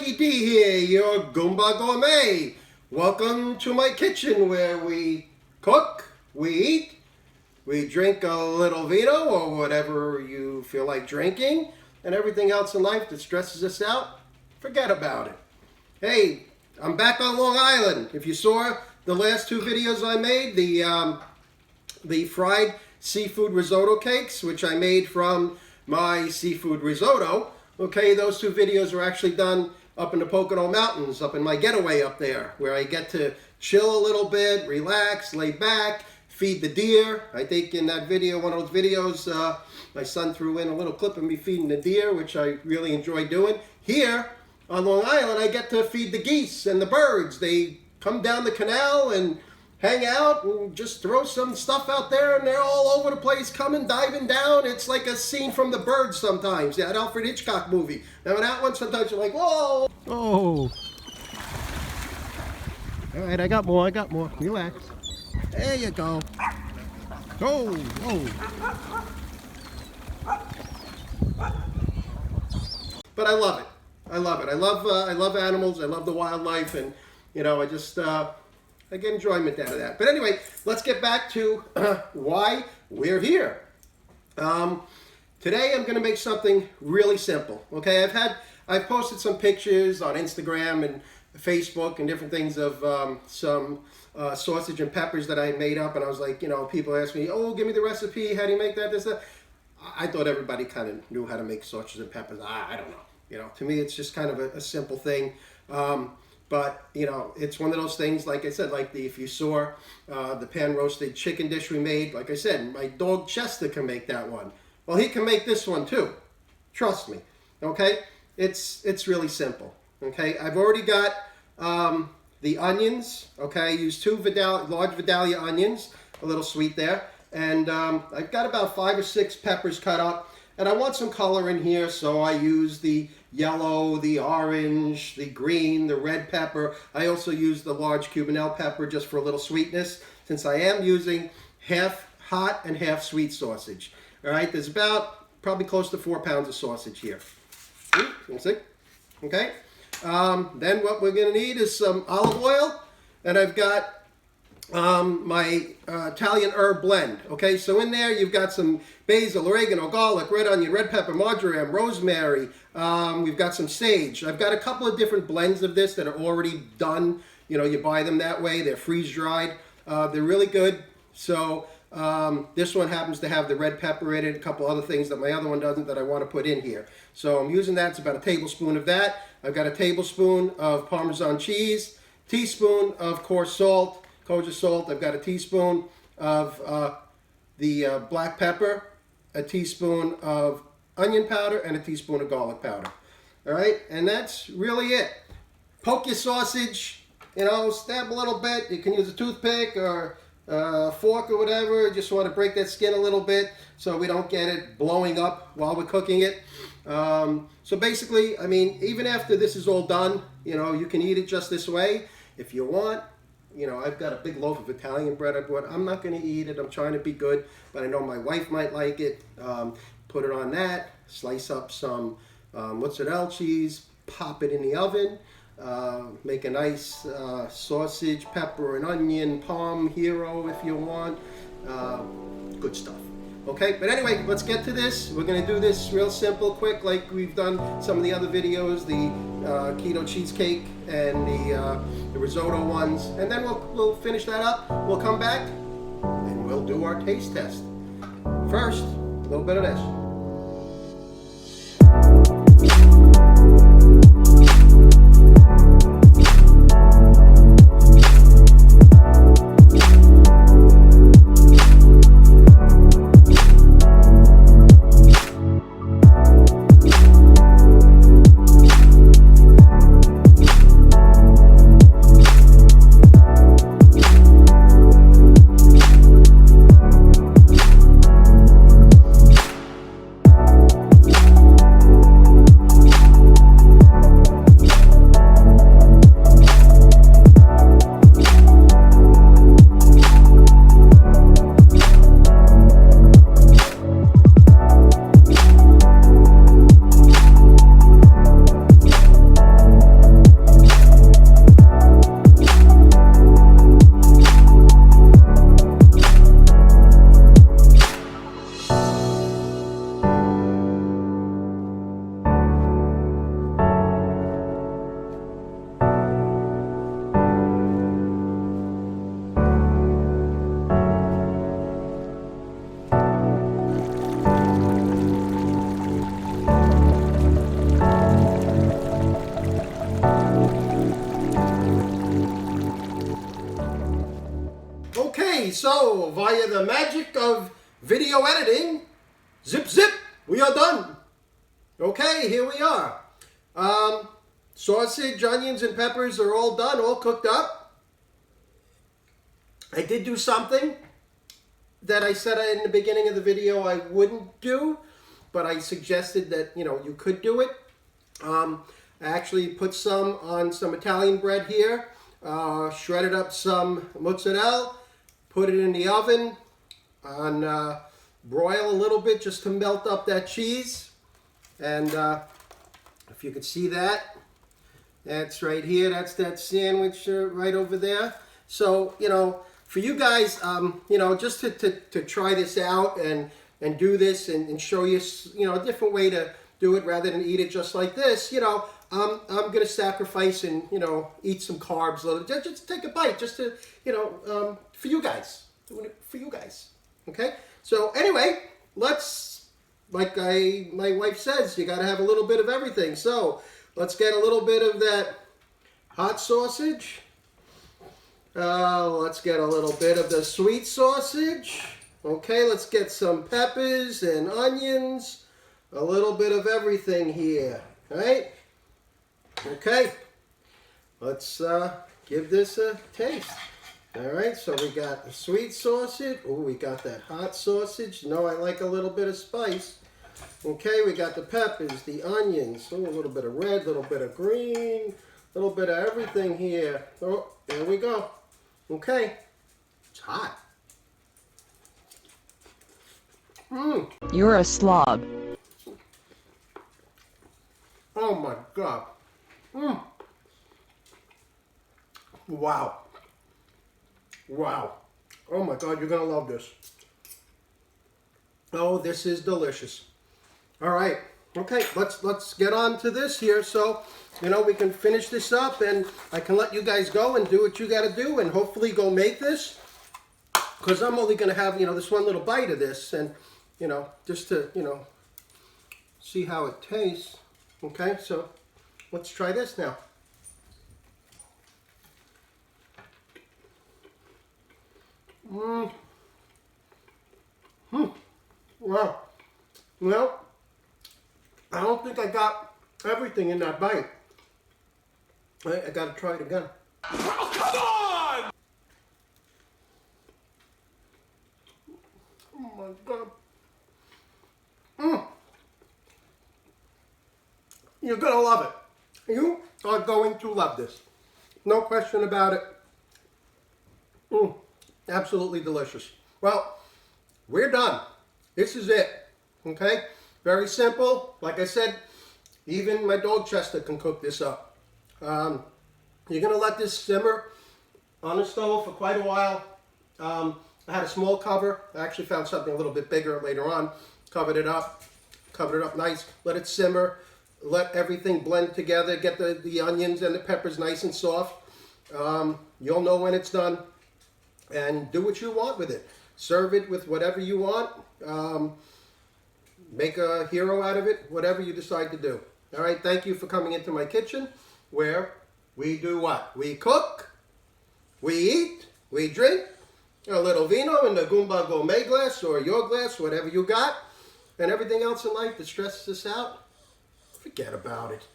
Mikey D here, your Goumba Gourmet. Welcome to my kitchen where we cook, we eat, we drink a little vino or whatever you feel like drinking, and everything else in life that stresses us out, forget about it. Hey, I'm back on Long Island. If you saw the last two videos I made, the fried seafood risotto cakes, which I made from my seafood risotto. Okay, those two videos are actually done up in the Pocono Mountains, up in my getaway up there, where I get to chill a little bit, relax, lay back, feed the deer. I think in that video, one of those videos, my son threw in a little clip of me feeding the deer, which I really enjoy doing. Here on Long Island, I get to feed the geese and the birds. They come down the canal and hang out and just throw some stuff out there, and they're all over the place, coming, diving down. It's like a scene from The Birds sometimes, that Alfred Hitchcock movie. Now in that one, sometimes you're like, whoa! Oh! All right, I got more, Relax. There you go. Oh, whoa. But I love it. I love animals. I love the wildlife, and you know, I get enjoyment out of that. But anyway, let's get back to why we're here. Today I'm going to make something really simple. Okay, I've posted some pictures on Instagram and Facebook and different things of some sausage and peppers that I made up, and I was like, you know, people ask me, oh, give me the recipe. How do you make that? This, that. I thought everybody kind of knew how to make sausages and peppers. I don't know. You know, to me, it's just kind of a simple thing. But, you know, it's one of those things, like I said, like if you saw the pan-roasted chicken dish we made, like I said, my dog Chester can make that one. Well, he can make this one too. Trust me. Okay? It's really simple. Okay? I've already got the onions. Okay? I used two large Vidalia onions, a little sweet there. And I've got about 5 or 6 peppers cut up. And I want some color in here, so I use the yellow, the orange, the green, the red pepper. I also use the large Cubanelle pepper just for a little sweetness, since I am using half hot and half sweet sausage. All right, there's about probably close to 4 pounds of sausage here. You see? Okay. Then what we're going to need is some olive oil, and I've got my Italian herb blend. Okay, so in there you've got some basil, oregano, garlic, red onion, red pepper, marjoram, rosemary. We've got some sage. I've got a couple of different blends of this that are already done. You know, you buy them that way. They're freeze dried. They're really good. So this one happens to have the red pepper in it, a couple other things that my other one doesn't that I want to put in here. So I'm using that. It's about a tablespoon of that. I've got a tablespoon of Parmesan cheese, teaspoon of coarse salt, kosher salt. I've got a teaspoon of the black pepper, a teaspoon of onion powder, and a teaspoon of garlic powder. All right, and that's really it. Poke your sausage, you know, stab a little bit. You can use a toothpick or a fork or whatever. Just want to break that skin a little bit so we don't get it blowing up while we're cooking it. So basically, I mean, even after this is all done, you know, you can eat it just this way if you want. You know, I've got a big loaf of Italian bread I bought. I'm not going to eat it. I'm trying to be good, but I know my wife might like it. Put it on that. Slice up some mozzarella cheese. Pop it in the oven. Make a nice sausage, pepper, and onion parm hero if you want. Good stuff. Okay, but anyway, let's get to this. We're going to do this real simple, quick, like we've done some of the other videos, the keto cheesecake and the risotto ones. And then we'll finish that up. We'll come back and we'll do our taste test. First, a little bit of this. Okay, so via the magic of video editing, zip zip, we are done. Okay, here we are. Sausage, onions, and peppers are all done, all cooked up. I did do something that I said in the beginning of the video I wouldn't do, but I suggested that, you could do it. I actually put some on some Italian bread here, shredded up some mozzarella, put it in the oven on broil a little bit just to melt up that cheese. And if you could see that, that's right here. That's that sandwich right over there. So, for you guys, just to try this out and do this and show you, a different way to do it rather than eat it just like this, I'm going to sacrifice and, eat some carbs a little. Just take a bite just to, for you guys. Doing it for you guys. Okay? So anyway, let's, like my wife says, you got to have a little bit of everything. So let's get a little bit of that hot sausage. Let's get a little bit of the sweet sausage. Okay, let's get some peppers and onions. A little bit of everything here. All right? Okay. Let's give this a taste. All right, so we got the sweet sausage. Oh, we got that hot sausage. I like a little bit of spice. Okay, we got the peppers, the onions. Oh, a little bit of red, a little bit of green, a little bit of everything here. Oh, there we go. Okay, it's hot. You're a slob. Oh my God. Wow. Wow. Oh my God, you're going to love this. Oh, this is delicious. All right. Okay, let's get on to this here. So, we can finish this up and I can let you guys go and do what you got to do and hopefully go make this. Because I'm only going to have, this one little bite of this and, just to, see how it tastes. Okay, so let's try this now. Wow. Well, I don't think I got everything in that bite. I got to try it again. Oh, come on! Oh my God. You're going to love it. You are going to love this. No question about it. Absolutely delicious. Well, we're done. This is it. Okay? Very simple. Like I said, even my dog Chester can cook this up. You're going to let this simmer on the stove for quite a while. I had a small cover. I actually found something a little bit bigger later on. Covered it up nice. Let it simmer. Let everything blend together. Get the onions and the peppers nice and soft. You'll know when it's done. And do what you want with it. Serve it with whatever you want. Make a hero out of it. Whatever you decide to do. All right. Thank you for coming into my kitchen where we do what? We cook. We eat. We drink. A little vino in the Goumba Gourmet glass or your glass, whatever you got. And everything else in life that stresses us out, forget about it.